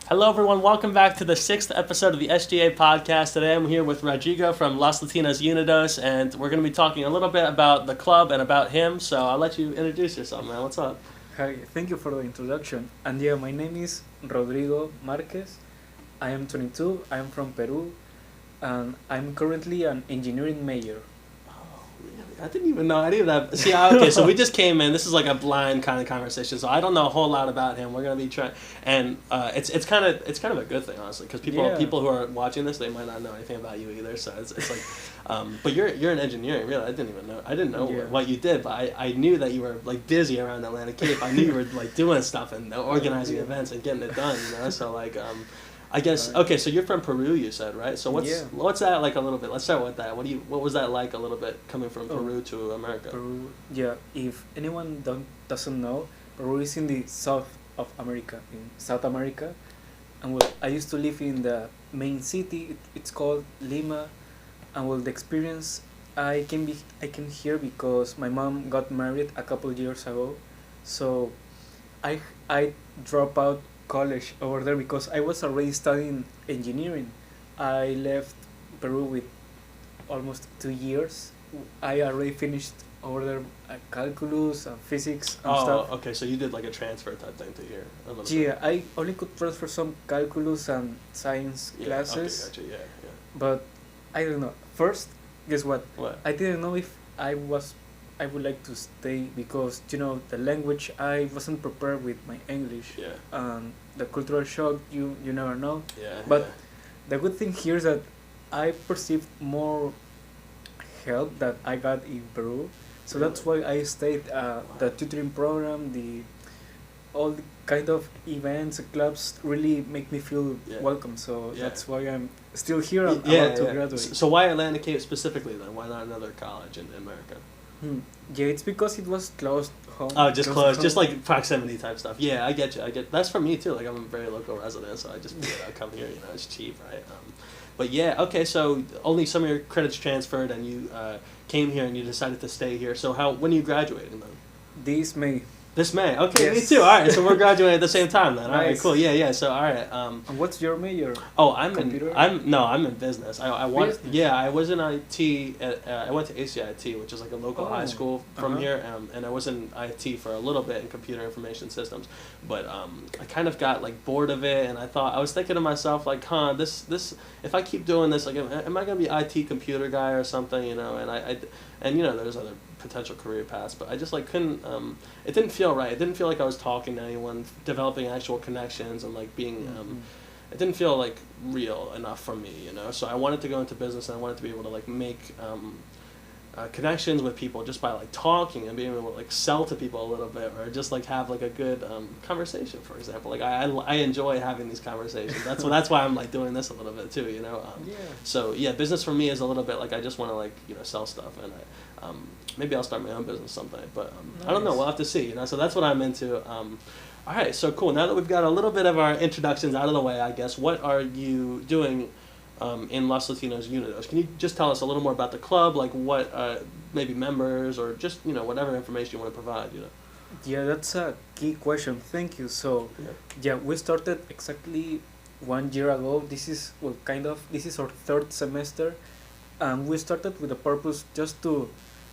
Hello, everyone. Welcome back to the 6th episode of the SGA podcast. Today I'm here with Rodrigo from Los Latinos Unidos, and we're going to be talking a little bit about the club and about him. So I'll let you introduce yourself, man. What's up? Hi, thank you for the introduction. And yeah, my name is Rodrigo Marquez. I am 22, I am from Peru, and I'm currently an engineering major. I didn't even know any of that. See, okay, so we just came in. This is like a blind kind of conversation, so I don't know a whole lot about him. We're gonna be trying, and it's kind of a good thing, honestly, because people who are watching this, they might not know anything about you either. So it's like, but you're in engineering, really. I didn't know what you did, but I knew that you were like busy around Atlantic Cape. I knew you were like doing stuff and organizing events and getting it done. So like I guess okay. So you're from Peru, you said, right? So what's that like a little bit? Let's start with that. What was that like a little bit coming from Peru to America? Peru, yeah. If anyone doesn't know, Peru is in the south of America, in South America, and well, I used to live in the main city. It's called Lima, and well, the experience I came here because my mom got married a couple of years ago, so I dropped out college over there because I was already studying engineering. I left Peru with almost 2 years. I already finished over there calculus and physics and stuff. Oh, okay. So you did like a transfer type thing to here. Yeah, I only could transfer some calculus and science classes. Okay, gotcha. Yeah. But I don't know. First, guess what? What? I didn't know if I would like to stay because the language, I wasn't prepared with my English. Yeah. And the cultural shock, you never know. Yeah. But the good thing here is that I perceived more help that I got in Peru, so that's why I stayed. The tutoring program, all the kind of events, clubs really make me feel welcome. So that's why I'm still here. I'm about to graduate. So why Atlantic Cape specifically then? Why not another college in America? Yeah, it's because it was close home. Oh, just close, just like proximity type stuff. Yeah, I get you. That's for me too. Like I'm a very local resident, so I just figured I'd come here. It's cheap, right? But yeah, okay. So only some of your credits transferred, and you came here, and you decided to stay here. So when are you graduating then? This May. This May. Okay, yes. Me too. All right, so we're graduating at the same time then. All right, Nice. cool. Yeah. So all right. And what's your major? Oh, Computer? I'm in business. I Business? I was in IT. I went to ACIT, which is like a local high school from here, and I was in IT for a little bit in computer information systems, but I kind of got like bored of it, and I was thinking to myself like, this if I keep doing this, like, am I gonna be IT computer guy or something, and there's other potential career paths, but I just like couldn't. It didn't feel right. It didn't feel like I was talking to anyone, developing actual connections, and like being. It didn't feel like real enough for me, So I wanted to go into business, and I wanted to be able to like make connections with people just by like talking and being able to like sell to people a little bit, or just like have like a good conversation. For example, like I enjoy having these conversations. That's why I'm like doing this a little bit too, So yeah, business for me is a little bit like I just want to like sell stuff, and maybe I'll start my own business someday, but Nice. I don't know. We'll have to see, So that's what I'm into. All right, so cool. Now that we've got a little bit of our introductions out of the way, I guess, what are you doing in Los Latinos Unidos? Can you just tell us a little more about the club, like what maybe members, or just whatever information you want to provide? Yeah, that's a key question. Thank you. So, we started exactly 1 year ago. This is our third semester, and we started with the purpose just to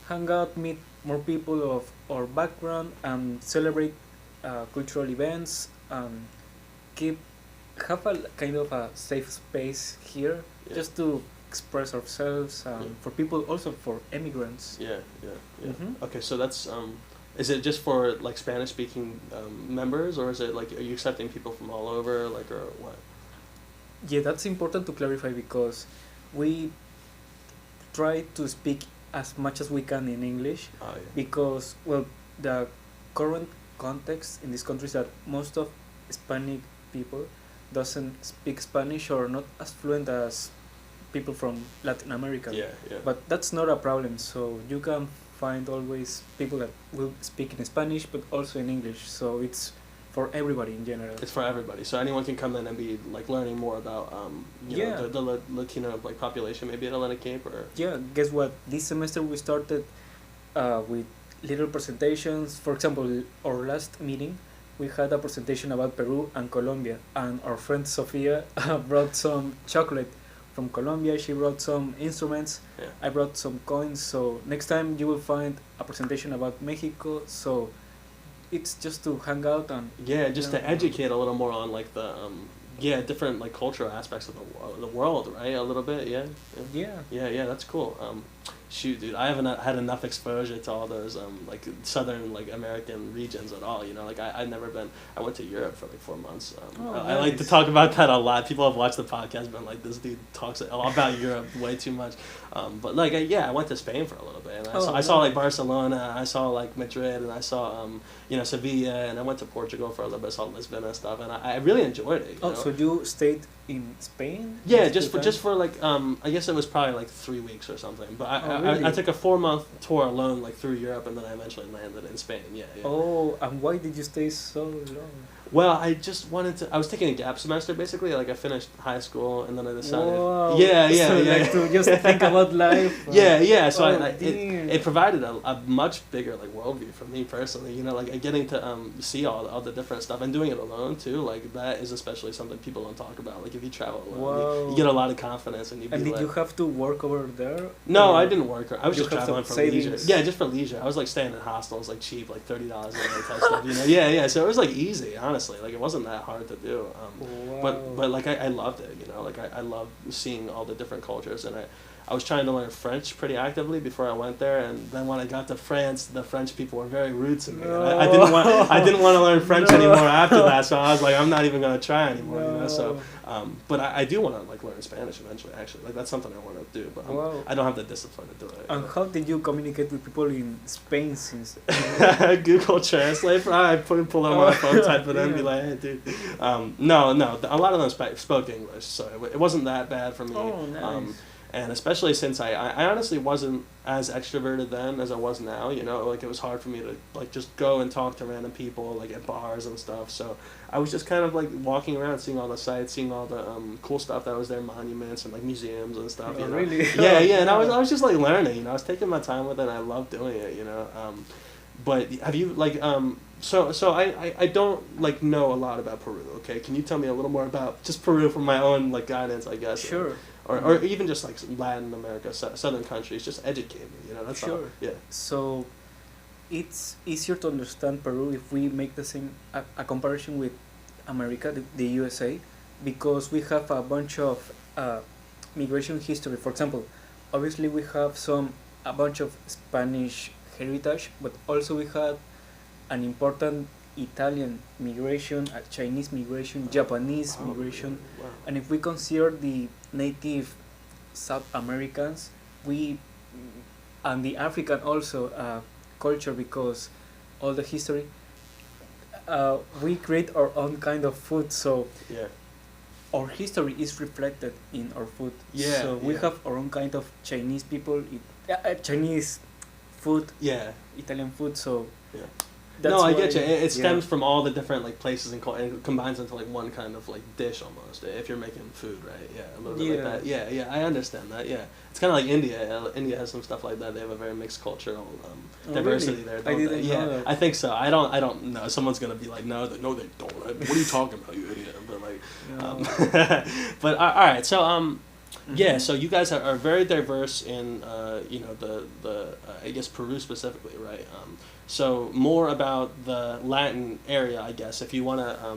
hang out, meet more people of our background, and celebrate cultural events, and have a kind of a safe space here, just to express ourselves, for people, also for immigrants. Yeah. Mm-hmm. Okay, so that's is it just for like Spanish speaking members, or is it like, are you accepting people from all over, like, or what? Yeah, that's important to clarify because we try to speak as much as we can in English, because the current context in this country is that most of Hispanic people doesn't speak Spanish, or not as fluent as people from Latin America. Yeah. But that's not a problem. So you can find always people that will speak in Spanish, but also in English. So it's for everybody in general. It's for everybody. So anyone can come in and be like learning more about the Latino like population, maybe at Atlantic Cape, or. Yeah. Guess what? This semester we started with little presentations. For example, our last meeting we had a presentation about Peru and Colombia, and our friend Sofia brought some chocolate from Colombia. She brought some instruments. Yeah. I brought some coins. So next time you will find a presentation about Mexico. So it's just to hang out and Yeah, just to educate a little more on like the different like cultural aspects of the world, right? A little bit, yeah. That's cool. Shoot, dude, I haven't had enough exposure to all those like southern like American regions at all. You know, like I've never been. I went to Europe for like 4 months. I like to talk about that a lot. People have watched the podcast, been like, this dude talks all about Europe way too much. But like I went to Spain for a little bit, and I saw like Barcelona, I saw like Madrid, and I saw Sevilla, and I went to Portugal for a little bit, saw Lisbon and stuff, and I really enjoyed it. You know? So you stayed in Spain? Yeah, just for like I guess it was probably like 3 weeks or something. But I took a 4-month tour alone like through Europe, and then I eventually landed in Spain. Yeah. Oh, and why did you stay so long? Well, I just wanted to. I was taking a gap semester basically. Like I finished high school, and then I decided. Wow. Yeah. Like to just think about life. Yeah. So it provided a much bigger like worldview for me personally. You know, like getting to see all the different stuff and doing it alone too. Like that is especially something people don't talk about. Like if you travel alone, you get a lot of confidence, and did you have to work over there? No, I didn't work. I was just traveling for savings? leisure. Yeah, just for leisure. I was like staying in hostels, like cheap, like $30 a night type stuff. You know, yeah. So it was like easy, honestly. Like it wasn't that hard to do. But like I loved it. You know, like I loved seeing all the different cultures, and I was trying to learn French pretty actively before I went there, and then when I got to France, the French people were very rude to me. No. I didn't want to learn French anymore after that, so I was like, I'm not even gonna try anymore. You know, so but I do want to like learn Spanish eventually. Actually, like that's something I want to do, but I don't have the discipline to do it. And how did you communicate with people in Spain since? Google Translate. I pull out my phone, type it in, and be like, hey, dude. No, a lot of them spoke English, so it wasn't that bad for me. Oh, nice. And especially since I honestly wasn't as extroverted then as I was now, you know, like it was hard for me to like just go and talk to random people like at bars and stuff. So I was just kind of like walking around, seeing all the sights, seeing all the cool stuff that was there, monuments and like museums and stuff. You know? Really? Yeah. And I was just like learning, you know, I was taking my time with it, and I loved doing it, you know. But have you like so I don't like know a lot about Peru. Okay, can you tell me a little more about just Peru from my own like guidance, I guess? Sure. Or even just like Latin America, southern countries, just educate me, you know, that's sure. all. Yeah. So it's easier to understand Peru if we make the same, a comparison with America, the USA, because we have a bunch of migration history. For example, obviously we have a bunch of Spanish heritage, but also we had an important Italian migration, Chinese migration, Japanese migration, wow. And if we consider the native South Americans, and the African also culture, because all the history, we create our own kind of food, so our history is reflected in our food. So we have our own kind of Chinese people, Chinese food, Italian food, so no, I get you. It stems from all the different like places and it combines into like one kind of like dish almost. If you're making food, right? Yeah, a little bit like that. Yeah. I understand that. Yeah, it's kind of like India. India has some stuff like that. They have a very mixed cultural diversity there. I didn't know that. I think so. I don't know. Someone's gonna be like, no, they don't. What are you talking about, you idiot? But like, but all right. So yeah, so you guys are very diverse in the I guess Peru specifically, right? So more about the Latin area, I guess, if you want to,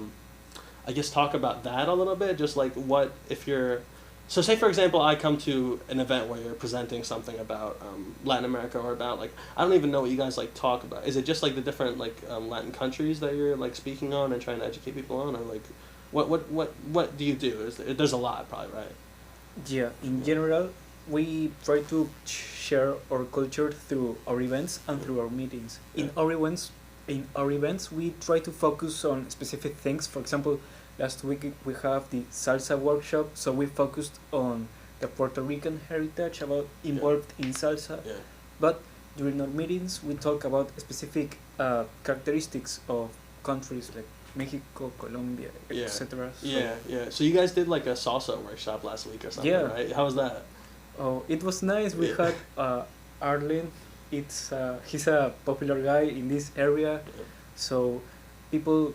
I guess, talk about that a little bit, just like what, if you're, so say for example, I come to an event where you're presenting something about Latin America, or about like, I don't even know what you guys like talk about. Is it just like the different like Latin countries that you're like speaking on and trying to educate people on, or like, what do you do? There's a lot probably, right? Yeah, in general, we try to share our culture through our events and through our meetings. In our events, we try to focus on specific things. For example, last week we have the salsa workshop, so we focused on the Puerto Rican heritage involved in salsa. Yeah. But during our meetings, we talk about specific characteristics of countries like Mexico, Colombia, etc. So, So you guys did like a salsa workshop last week or something, right? How was that? Oh, it was nice. We had Arlen. He's a popular guy in this area, so people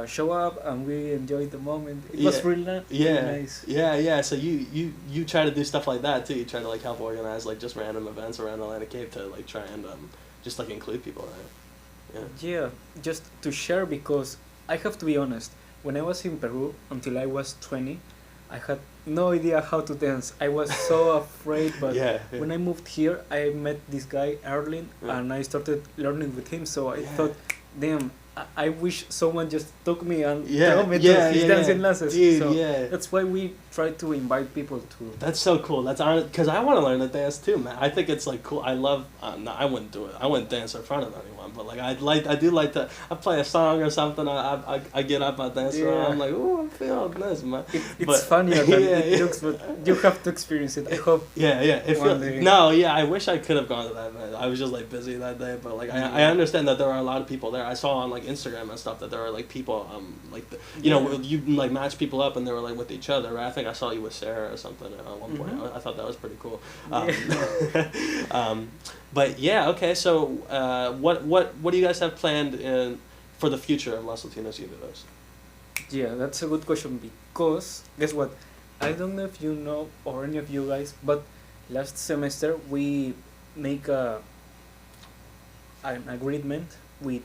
show up and we enjoyed the moment. It Yeah. was really, Yeah, really nice. yeah. So you try to do stuff like that too. You try to like help organize like just random events around Atlantic Cape to like try and just like include people, right? Yeah. Yeah, just to share because I have to be honest. When I was in Peru until I was 20, I had no idea how to dance. I was so afraid, but Yeah. when I moved here, I met this guy Erling, Yeah. and I started learning with him. So I Yeah. thought, damn, I wish someone just took me and Yeah, took me yeah, to his yeah, dancing yeah. classes. Dude, so yeah. that's why we try to invite people to. That's so cool. That's because I want to learn to dance too, man. I think it's like cool. I love. No, I wouldn't do it. I wouldn't dance in front of anyone. But like, I do like to. I play a song or something. I get up, I dance around. Yeah. I'm like, ooh, I'm feeling this, man. It's But- funnier than Yeah, it yeah. looks, but you have to experience it. I hope. Yeah, it One feels. day. No, yeah. I wish I could have gone to that, man. I was just like busy that day. But like, I Yeah. understand that there are a lot of people there. I saw on like Instagram and stuff that there are like people like you know Yeah. you like match people up and they were like with each other. Right? I think I saw you with Sarah or something at one point. Mhm. I thought that was pretty cool. Yeah. But yeah, okay. So what do you guys have planned for the future of Los Latinos Unidos? Yeah, that's a good question because guess what? I don't know if you know or any of you guys, but last semester we make an agreement with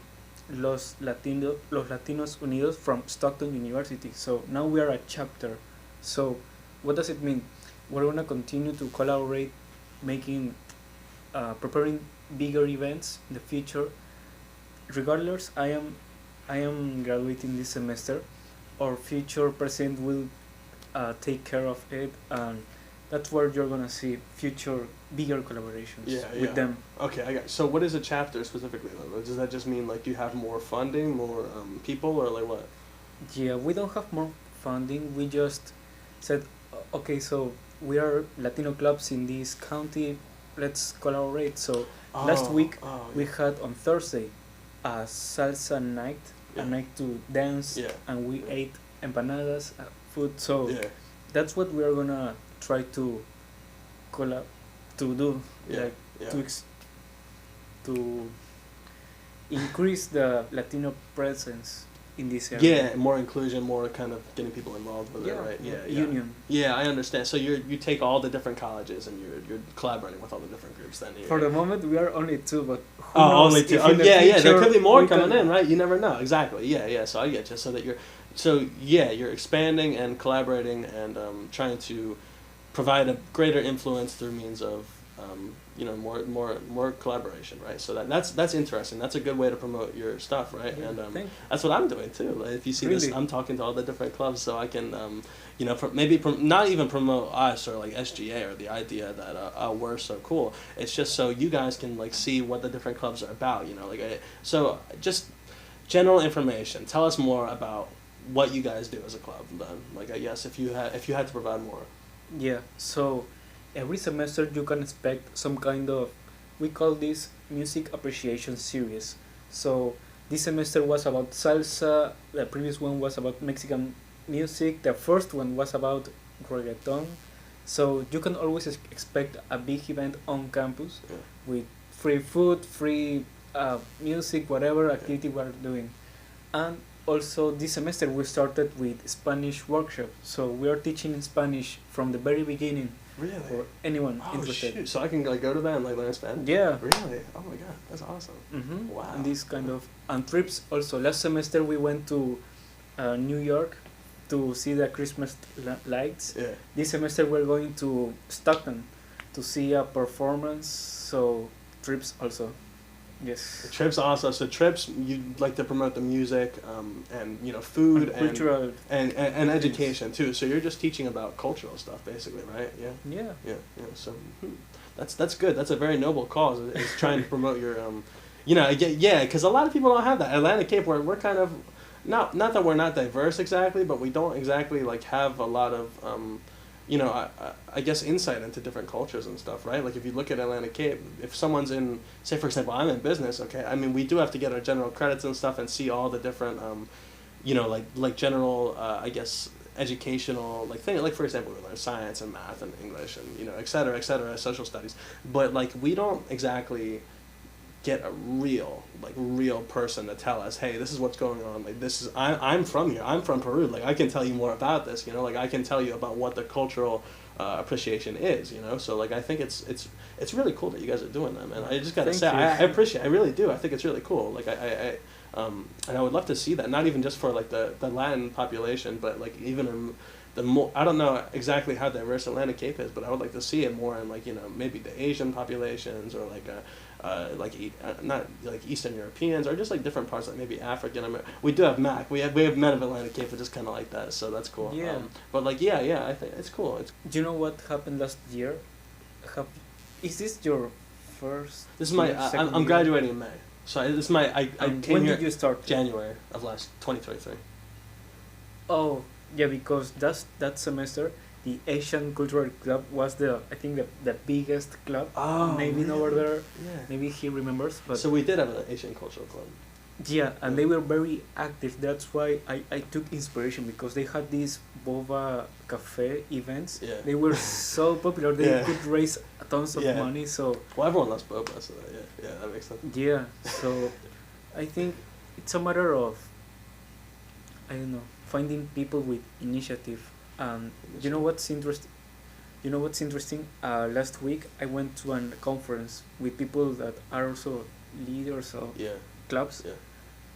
Los Latinos Unidos from Stockton University. So now we are a chapter. So what does it mean? We're gonna continue to collaborate, making, preparing bigger events in the future. Regardless, I am graduating this semester. Our future president will take care of it, and that's where you're gonna see future bigger collaborations with them. Okay, I got it. So what is a chapter specifically then? Does that just mean like you have more funding, more people, or like what? Yeah, we don't have more funding. We just said, okay, so we are Latino clubs in this county. Let's collaborate. So last week we had on Thursday a salsa night, Yeah. a night to dance, Yeah. and we ate empanadas, food. So Yeah. that's what we are gonna try to do, Yeah. like Yeah. to increase the Latino presence in this area. Yeah, more inclusion, more kind of getting people involved with it, right? Yeah, Union. Yeah, I understand. So you take all the different colleges and you're collaborating with all the different groups then. For the moment, we are only two, but who Oh, knows only two. if Oh, in the yeah, there future could be more we coming can- in, right? You never know. Exactly. Yeah. So I get you. You're expanding and collaborating and trying to provide a greater influence through means of more collaboration, right? So that's interesting. That's a good way to promote your stuff, right? Yeah, And thank that's what I'm doing too. Like, if you see this, Really? I'm talking to all the different clubs, so I can, not even promote us or like SGA or the idea that we're so cool. It's just so you guys can like see what the different clubs are about. So just general information. Tell us more about what you guys do as a club. Then, like I guess if you had to provide more. Yeah, so every semester you can expect some kind of, we call this music appreciation series. So this semester was about salsa, the previous one was about Mexican music, the first one was about reggaeton. So you can always expect a big event on campus Yeah. with free food, free music, whatever activity we're doing. And also this semester we started with Spanish workshop. So we are teaching in Spanish from the very beginning Really? for anyone Oh interested. shoot! So I can like go to that and like learn Spanish. Yeah. Really? Oh my god, that's awesome. Mm-hmm. Wow. And this kind of and trips also. Last semester we went to New York to see the Christmas lights. Yeah. This semester we're going to Stockton to see a performance. So trips also. Yes. Trips also. So trips, you like to promote the music, and food And cultural. and education too. So you're just teaching about cultural stuff, basically, right? Yeah. Yeah. Yeah. So that's good. That's a very noble cause. Is trying to promote your because a lot of people don't have that. Atlantic Cape, we're kind of not that we're not diverse exactly, but we don't exactly like have a lot of I guess insight into different cultures and stuff, right? Like if you look at Atlantic Cape, if someone's in, say for example, I'm in business, okay, I mean we do have to get our general credits and stuff and see all the different, like general, I guess educational like thing. Like for example, we learn science and math and English and et cetera, social studies. But like we don't exactly get a real person to tell us, hey, this is what's going on. Like this is I'm from here. I'm from Peru. Like I can tell you more about this. You know, like I can tell you about what the cultural appreciation is. You know, so like I think it's really cool that you guys are doing that, man. I just gotta say I appreciate. I really do. I think it's really cool. Like and I would love to see that. Not even just for like the Latin population, but like even in the more, I don't know exactly how diverse Atlantic Cape is, but I would like to see it more in like, you know, maybe the Asian populations or like not like Eastern Europeans or just like different parts, like maybe African American. We do have MAC. We have men of Atlantic Cape, which is kind of like that, so that's cool. Yeah. But like yeah, I think it's cool. Do you know what happened last year? Is this your first? This is my. I'm graduating in May, so this is my. I came when here. Did you start? January of last 2023. Oh yeah, because that semester the Asian Cultural Club was I think the biggest club. Oh, maybe man. over there. Yeah. Maybe he remembers. But So we did have an Asian Cultural Club. yeah, and they were very active. That's why I took inspiration, because they had these boba cafe events. Yeah. They were so popular. They could raise tons of money. So Well, everyone loves boba, so yeah, that makes sense. yeah, so I think it's a matter of, I don't know, finding people with initiative. And you know what's interesting? Last week I went to a conference with people that are also leaders of clubs,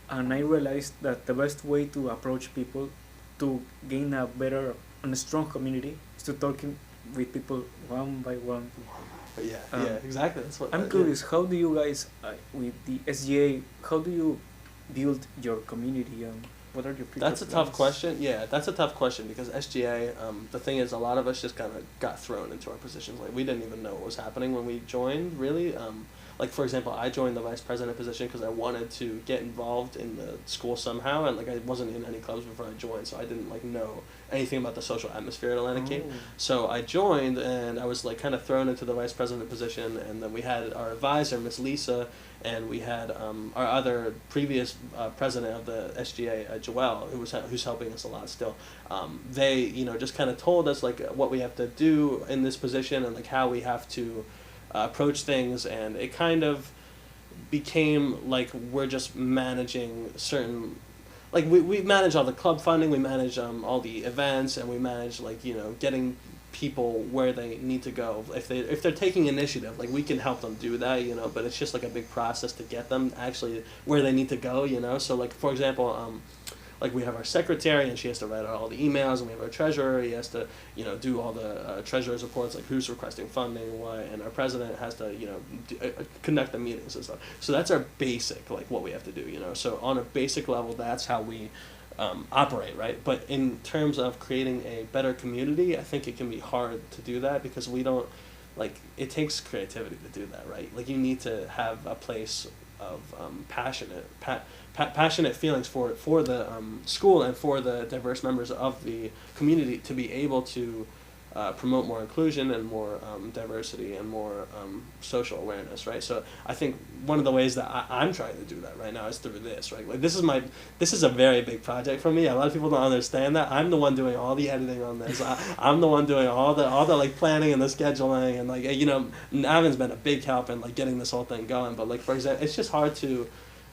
and I realized that the best way to approach people to gain a better and a strong community is to talking with people one by one. Yeah, exactly. That's what I'm curious. How do you guys with the SGA? How do you build your community, and what are your future That's a plans? tough question. Yeah, that's a tough question, because SGA, the thing is, a lot of us just kind of got thrown into our positions. Like, we didn't even know what was happening when we joined, really. Like, for example, I joined the vice president position because I wanted to get involved in the school somehow, and, like, I wasn't in any clubs before I joined, so I didn't, like, know anything about the social atmosphere at Atlantic Cape. So I joined, and I was, like, kind of thrown into the vice president position, and then we had our advisor, Miss Lisa, and we had our other previous president of the SGA, Joelle, who's helping us a lot still. They, you know, just kind of told us like what we have to do in this position and like how we have to approach things, and it kind of became like we're just managing certain. Like we manage all the club funding, we manage all the events, and we manage like, you know, getting people where they need to go. If they're taking initiative, like we can help them do that, you know, but it's just like a big process to get them actually where they need to go, you know. So like, for example, like we have our secretary, and she has to write out all the emails, and we have our treasurer, he has to, you know, do all the treasurer's reports, like who's requesting funding, what, and our president has to, you know, conduct the meetings and stuff. So that's our basic, like what we have to do, you know. So on a basic level, that's how we operate, right? But in terms of creating a better community, I think it can be hard to do that, because we don't, like, it takes creativity to do that, right? Like, you need to have a place of passionate feelings for the school and for the diverse members of the community to be able to promote more inclusion and more diversity and more social awareness, right? So I think one of the ways that I'm trying to do that right now is through this, right? Like this is a very big project for me. A lot of people don't understand that. I'm the one doing all the editing on this. I'm the one doing all the like planning and the scheduling, and like, you know, Navin's been a big help in like getting this whole thing going. But like, for example, it's just hard to,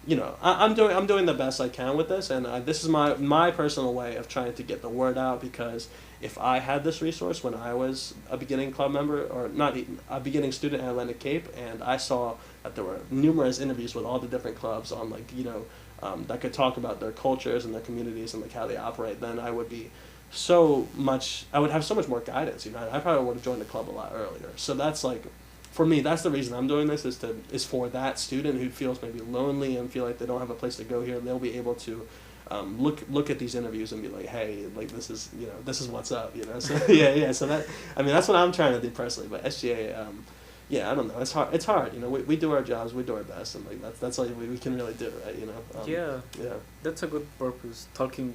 you know, I'm doing the best I can with this, and this is my personal way of trying to get the word out, because if I had this resource when I was a beginning club member, or not a beginning student at Atlantic Cape, and I saw that there were numerous interviews with all the different clubs on, like, you know, that could talk about their cultures and their communities and like how they operate, then I would have so much more guidance, you know. I probably would have joined the club a lot earlier. So that's like, for me, that's the reason I'm doing this, is for that student who feels maybe lonely and feel like they don't have a place to go here. They'll be able to look at these interviews and be like, hey, like this is what's up, you know. So yeah. So that's what I'm trying to do personally. But SGA, I don't know. It's hard, you know. We do our jobs, we do our best, and like that's all we can really do, right? You know. Yeah. That's a good purpose. Talking.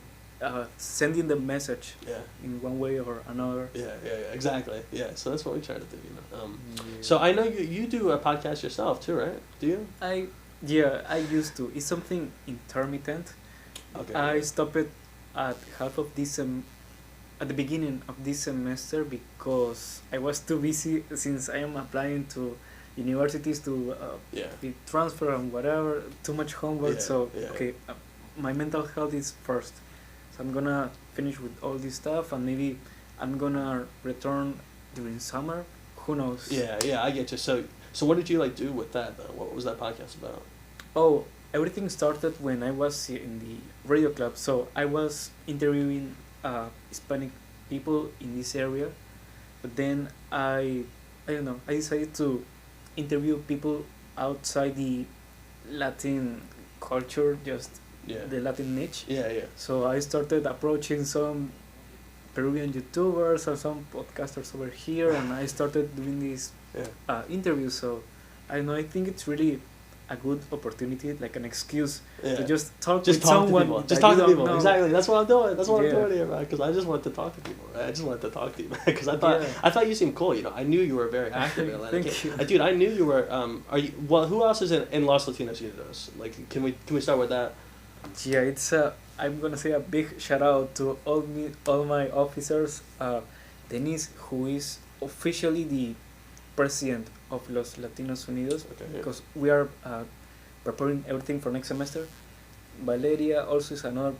Sending the message in one way or another. Yeah, exactly. Yeah, so that's what we try to do, you know. So I know you do a podcast yourself too, right? Do you? I used to. It's something intermittent. Okay. I stopped it at half of this at the beginning of this semester, because I was too busy, since I am applying to universities to be transfer and whatever. Too much homework. So okay, my mental health is first. So I'm gonna finish with all this stuff, and maybe I'm gonna return during summer. Who knows? Yeah, I get you. So what did you like do with that though? What was that podcast about? Oh, everything started when I was in the radio club. So I was interviewing Hispanic people in this area, but then I don't know. I decided to interview people outside the Latin culture, just the Latin niche. Yeah. So I started approaching some Peruvian YouTubers or some podcasters over here, and I started doing these interviews. So I don't know. I think it's really a good opportunity, like an excuse to just talk with someone. Just talk to people. Exactly. That's what I'm doing. That's what I'm doing here, man. Because I just want to talk to people. Right? I just wanted to talk to you, man. Because I thought you seemed cool. You know, I knew you were very active in Atlanta. Thank you. Dude, I knew you were. Are you? Well, who else is in Los Latinos Unidos? Like, can we start with that? Yeah, it's I'm gonna say a big shout out to all my officers. Denise, who is officially the president of Los Latinos Unidos, because we are preparing everything for next semester. Valeria also is another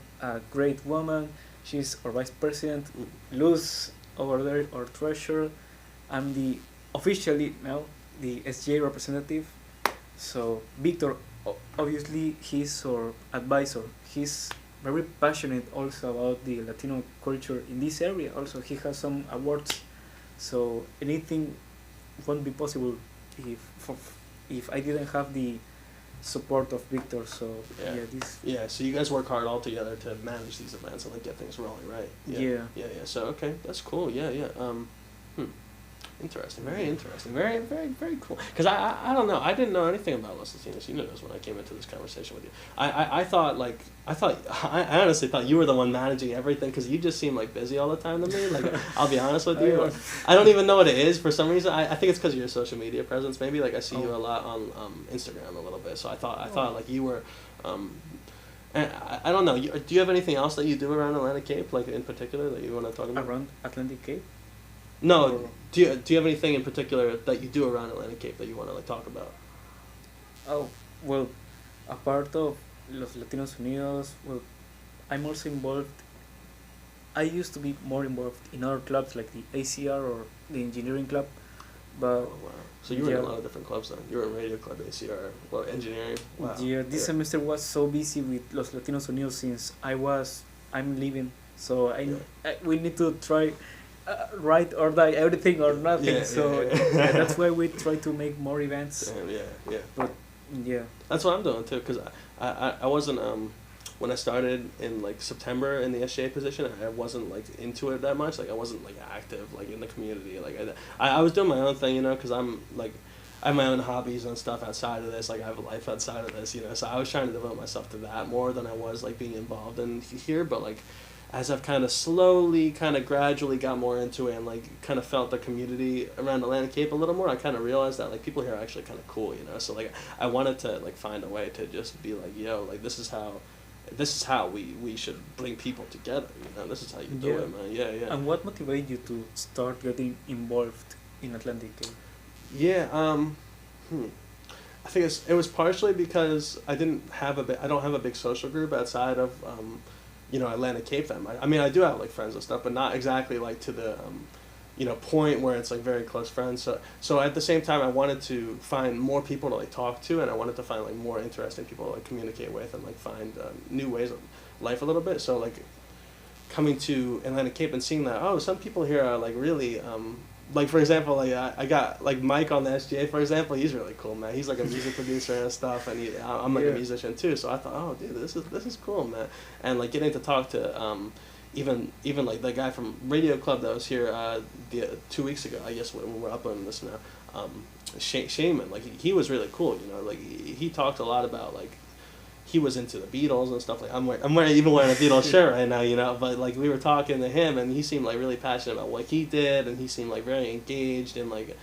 great woman. She's our vice president. Luz over there, our treasurer. I'm officially now the SGA representative. So Victor, obviously he's our advisor. He's very passionate also about the Latino culture in this area. Also, he has some awards. So anything won't be possible if I didn't have the support of Victor. So so you guys work hard all together to manage these events and like get things rolling, right? Yeah. So okay, that's cool. Interesting, very interesting, very, very, very cool. Because I don't know, I didn't know anything about Los Latinos Unidos when I came into this conversation with you. I honestly thought you were the one managing everything, because you just seem like busy all the time to me. Like, I'll be honest with you, I don't even know what it is for some reason. I think it's because of your social media presence. Maybe like I see you a lot on Instagram a little bit. So I thought like you were. And I don't know. Do you have anything else that you do around Atlantic Cape, like in particular, that you want to talk about? Around Atlantic Cape? No, do you have anything in particular that you do around Atlantic Cape that you want to like talk about? Oh, well, a part of Los Latinos Unidos, well, I'm also involved. I used to be more involved in other clubs like the ACR or the engineering club, but so you were in a lot of different clubs then. You were in radio club, ACR, engineering. Wow. Yeah, this semester was so busy with Los Latinos Unidos since I'm leaving, so we need to try. Ride or die, everything or nothing. That's why we try to make more events. But that's what I'm doing too. Because I wasn't when I started in like September in the SGA position, I wasn't like into it that much. Like I wasn't like active like in the community. Like I was doing my own thing, you know, because I'm like I have my own hobbies and stuff outside of this. Like I have a life outside of this, you know. So I was trying to devote myself to that more than I was like being involved in here. But like, as I've kind of slowly, kind of gradually got more into it and like kind of felt the community around Atlantic Cape a little more, I kind of realized that like people here are actually kind of cool, you know. So like I wanted to like find a way to just be like, yo, like this is how we should bring people together, you know. This is how you do it, man. Yeah. And what motivated you to start getting involved in Atlantic Cape? I think it was partially because I don't have a big social group outside of you know, Atlantic Cape them. I mean, I do have like friends and stuff, but not exactly like to the, you know, point where it's like very close friends. So at the same time, I wanted to find more people to like talk to, and I wanted to find like more interesting people to like communicate with and like find new ways of life a little bit. So like coming to Atlantic Cape and seeing that, oh, some people here are like really like for example, like I got like Mike on the SGA, for example. He's really cool, man. He's like a music producer and stuff, and I'm like a musician too. So I thought, oh, dude, this is cool, man. And like getting to talk to even like the guy from Radio Club that was here 2 weeks ago, I guess when we're uploading this now, Shaman, like he was really cool, you know. Like he talked a lot about like he was into the Beatles and stuff. Like I'm wearing a Beatles shirt right now, you know. But like we were talking to him, and he seemed like really passionate about what he did, and he seemed like very engaged in like,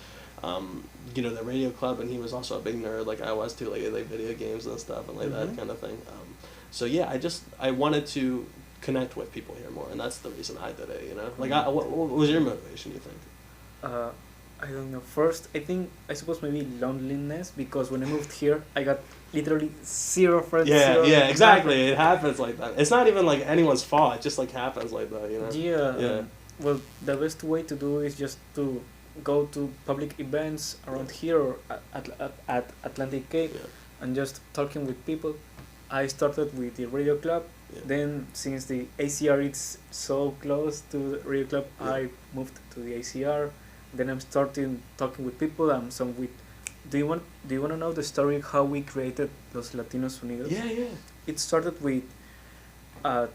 you know, the radio club. And he was also a big nerd, like I was too, like video games and stuff and like that kind of thing. So yeah, I wanted to connect with people here more, and that's the reason I did it, you know. Like what was your motivation, you think? I don't know. First, I suppose maybe loneliness, because when I moved here, I got literally zero friends. Yeah, zero yeah, exactly. It happens like that. It's not even like anyone's fault. It just like happens like that, you know. Yeah. Yeah. Well, the best way to do is just to go to public events around here or at Atlantic Cape, Yeah. and just talking with people. I started with the radio club. Yeah. Then, since the ACR is so close to the radio club, Yeah. I moved to the ACR. Then I'm starting talking with people. Some with. Do you want to know the story how we created Los Latinos Unidos? Yeah, yeah. It started with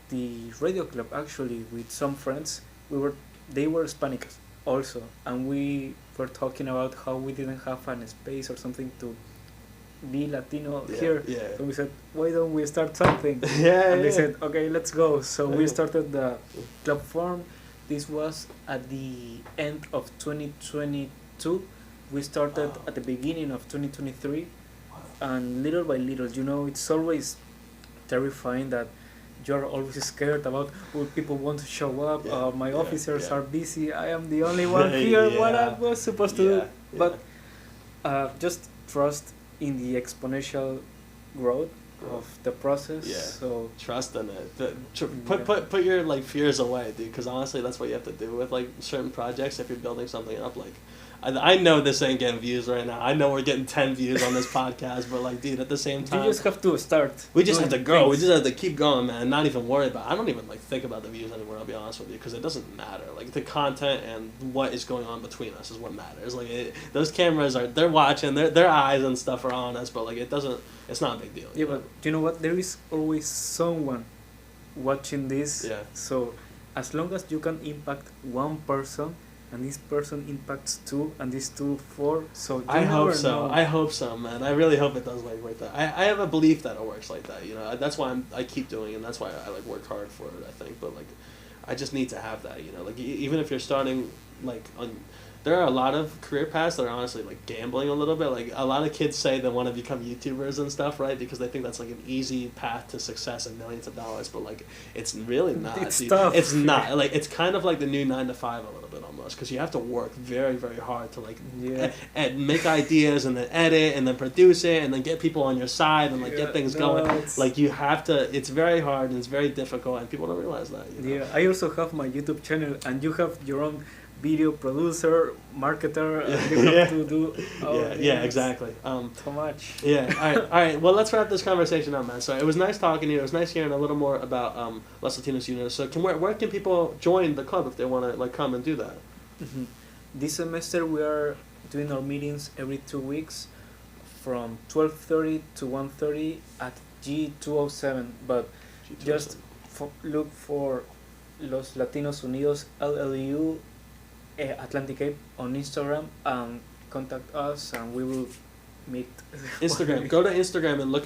the radio club, actually, with some friends. They were Hispanic also, and we were talking about how we didn't have an space or something to be Latino Yeah, here. yeah. So we said, why don't we start something? Yeah, And they yeah. said, okay, let's go. So we Yeah. started the club form. This was at the end of 2022. We started Wow. at the beginning of 2023, and little by little, it's always terrifying that you're always scared about, will people want to show up? Yeah, My yeah, officers yeah. are busy. I am the only one here. What I Yeah. was supposed to Yeah, do. yeah. But just trust in the exponential growth of the process. Yeah. So Trust in it. Yeah. Put your like fears away, dude. Because honestly, that's what you have to do with like certain projects. If you're building something up, like I know this ain't getting views right now. I know we're getting 10 views on this podcast, but like, dude, at the same time, you just have to start. we just have to doing grow. We things. just have to keep going, man. Not even worry about. I don't even like think about the views anymore. I'll be honest with you, because it doesn't matter. Like the content and what is going on between us is what matters. Like those cameras they're watching. Their eyes and stuff are on us, but like it doesn't. It's not a big deal. Yeah, but you know what? There is always someone watching this. Yeah. So as long as you can impact one person, and this person impacts two, and this two four, so you I hope never so. know. I hope so, man. I really hope it does like that. I have a belief that it works like that. You know, that's why I keep doing it, and that's why I like work hard for it. I think, but like, I just need to have that. You know, like even if you're starting like on. There are a lot of career paths that are honestly like gambling a little bit. Like a lot of kids say they want to become YouTubers and stuff, right? Because they think that's like an easy path to success and millions of dollars. But like, it's really not. It's dude. tough. It's not. Like it's kind of like the new 9 to 5 a little bit almost, because you have to work very very hard to like Yeah. and make ideas and then edit and then produce it and then get people on your side and like get things going. Like you have to. It's very hard and it's very difficult, and people don't realize that. You know? Yeah, I also have my YouTube channel, and you have your own video producer, marketer, and you have Yeah. to do. Yeah, exactly. So much. Yeah. All right. Well, let's wrap this conversation up, man. So it was nice talking to you. It was nice hearing a little more about Los Latinos Unidos. So where can people join the club if they want to like come and do that? Mm-hmm. This semester we are doing our meetings every 2 weeks, from 12:30 to 1:30 at G207. But just look for Los Latinos Unidos LLU Atlantic Cape on Instagram and contact us, and we will meet. Instagram. Go to Instagram and look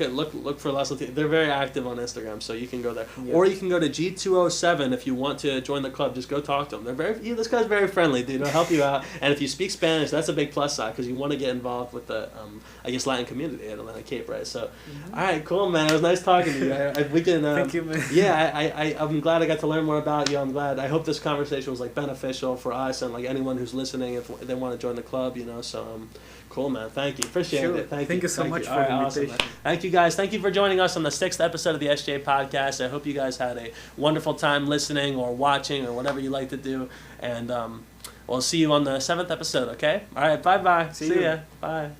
for Los Latinos. They're very active on Instagram, so you can go there. Yeah. Or you can go to G207 if you want to join the club. Just go talk to them. This guy's very friendly, dude. He'll help you out. And if you speak Spanish, that's a big plus side because you want to get involved with the Latin community at Atlantic Cape, right? So, Mm-hmm. all right, cool, man. It was nice talking to you. We can. Thank you, man. Yeah, I'm glad I got to learn more about you. I'm glad. I hope this conversation was like beneficial for us and like anyone who's listening if they want to join the club. So. Cool, man. Thank you. Appreciate Sure. it. Thank you so much for All right, the awesome, invitation. man. Thank you, guys. Thank you for joining us on the 6th episode of the SGA podcast. I hope you guys had a wonderful time listening or watching or whatever you like to do. And we'll see you on the 7th episode, okay? All right, bye-bye. See you. ya. Bye.